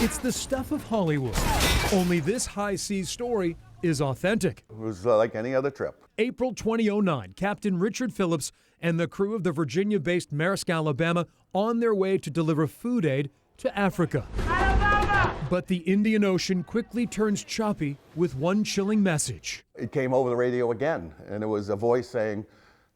It's the stuff of Hollywood. Only this high seas story is authentic. It was like any other trip. April 2009, Captain Richard Phillips and the crew of the Virginia-based Maersk, Alabama, on their way to deliver food aid to Africa. Alabama! But the Indian Ocean quickly turns choppy with one chilling message. It came over the radio again, and it was a voice saying,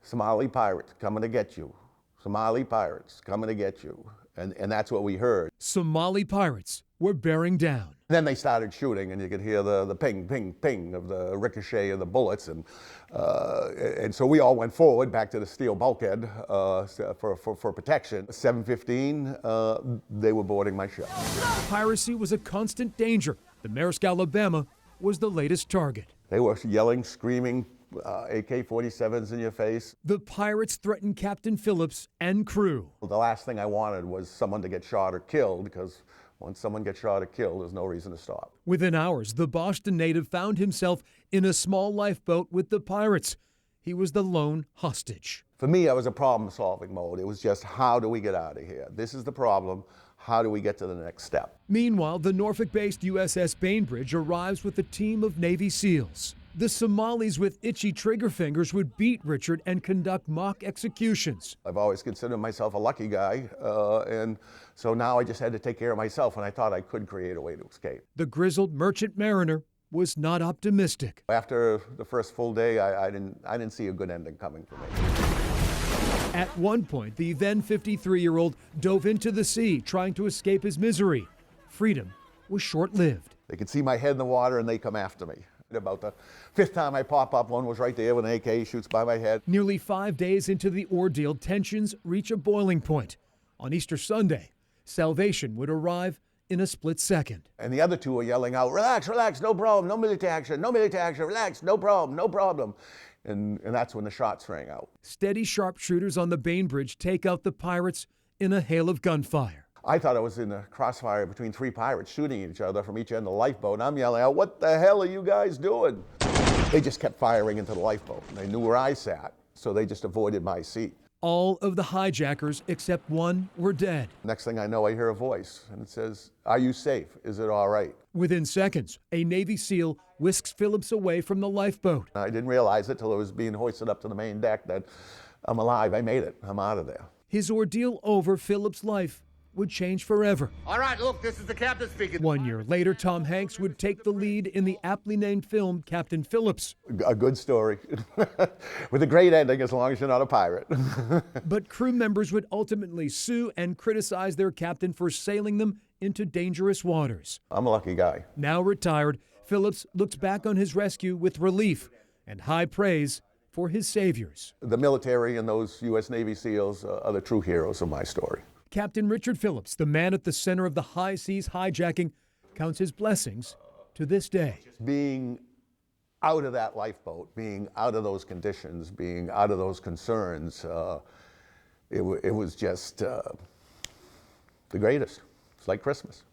"Somali pirates coming to get you. Somali pirates coming to get you." And that's what we heard. Somali pirates were bearing down. Then they started shooting, and you could hear the ping, ping, ping of the ricochet of the bullets. And so we all went forward back to the steel bulkhead for protection. 7:15, they were boarding my ship. Piracy was a constant danger. The Maersk, Alabama was the latest target. They were yelling, screaming, AK-47s in your face. The pirates threatened Captain Phillips and crew. The last thing I wanted was someone to get shot or killed, because once someone gets shot or killed, there's no reason to stop. Within hours, the Boston native found himself in a small lifeboat with the pirates. He was the lone hostage. For me, I was a problem-solving mode. It was just, how do we get out of here? This is the problem. How do we get to the next step? Meanwhile, the Norfolk-based USS Bainbridge arrives with a team of Navy SEALs. The Somalis with itchy trigger fingers would beat Richard and conduct mock executions. I've always considered myself a lucky guy, and so now I just had to take care of myself, and I thought I could create a way to escape. The grizzled merchant mariner was not optimistic. After the first full day, I didn't see a good ending coming for me. At one point, the then 53-year-old dove into the sea, trying to escape his misery. Freedom was short-lived. They could see my head in the water, and they come after me. About the fifth time I pop up, one was right there with an AK, shoots by my head. Nearly 5 days into the ordeal, tensions reach a boiling point. On Easter Sunday, salvation would arrive in a split second. And the other two were yelling out, "Relax, relax, no problem, no military action, relax, no problem, no problem." And that's when the shots rang out. Steady sharpshooters on the Bainbridge take out the pirates in a hail of gunfire. I thought I was in a crossfire between three pirates shooting each other from each end of the lifeboat, and I'm yelling out, "What the hell are you guys doing?" They just kept firing into the lifeboat. They knew where I sat, so they just avoided my seat. All of the hijackers except one were dead. Next thing I know, I hear a voice, and it says, "Are you safe? Is it all right?" Within seconds, a Navy SEAL whisks Phillips away from the lifeboat. I didn't realize it till it was being hoisted up to the main deck that I'm alive. I made it. I'm out of there. His ordeal over, Phillips' life would change forever. All right, look, this is the captain speaking. 1 year later, Tom Hanks would take the lead in the aptly named film Captain Phillips. A good story with a great ending, as long as you're not a pirate. But crew members would ultimately sue and criticize their captain for sailing them into dangerous waters. I'm a lucky guy. Now retired, Phillips looks back on his rescue with relief and high praise for his saviors. The military and those U.S. Navy SEALs are the true heroes of my story. Captain Richard Phillips, the man at the center of the high seas hijacking, counts his blessings to this day. Being out of that lifeboat, being out of those conditions, being out of those concerns, it was just the greatest. It's like Christmas.